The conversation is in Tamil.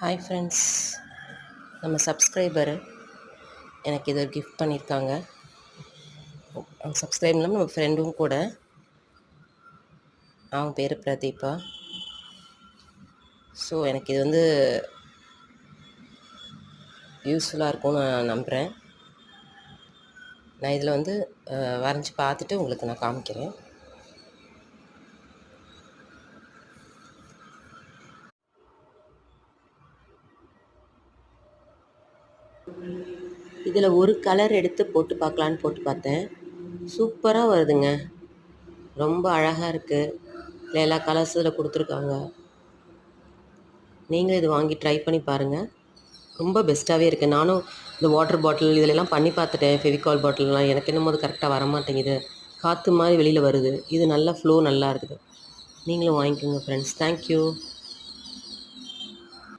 ஹாய் ஃப்ரெண்ட்ஸ், நம்ம சப்ஸ்கிரைபரு எனக்கு இது ஒரு கிஃப்ட் பண்ணியிருக்காங்க. சப்ஸ்கிரைப் இல்லாமல் நம்ம ஃப்ரெண்டும் கூட. அவங்க பேர் பிரதீபா. ஸோ எனக்கு இது வந்து யூஸ்ஃபுல்லாக இருக்கும்னு நான் நம்புகிறேன். நான் இதில் வந்து வரைஞ்சி பார்த்துட்டு உங்களுக்கு நான் காமிக்கிறேன். இதில் ஒரு கலர் எடுத்து போட்டு பார்க்கலான்னு போட்டு பார்த்தேன். சூப்பராக வருதுங்க. ரொம்ப அழகாக இருக்குது. இதில் எல்லா கலர்ஸ் இதில் கொடுத்துருக்காங்க. நீங்களும் இது வாங்கி ட்ரை பண்ணி பாருங்கள். ரொம்ப பெஸ்ட்டாகவே இருக்குது. நானும் இந்த வாட்டர் பாட்டில் இதிலெல்லாம் பண்ணி பார்த்துட்டேன். ஃபெவிகால் பாட்டில்லாம் எனக்கு என்னமோ அது கரெக்டாக வரமாட்டேங்குது. காற்று மாதிரி வெளியில் வருது. இது நல்லா ஃப்ளோ நல்லா இருக்குது. நீங்களும் வாங்கிக்கோங்க ஃப்ரெண்ட்ஸ். தேங்க்யூ.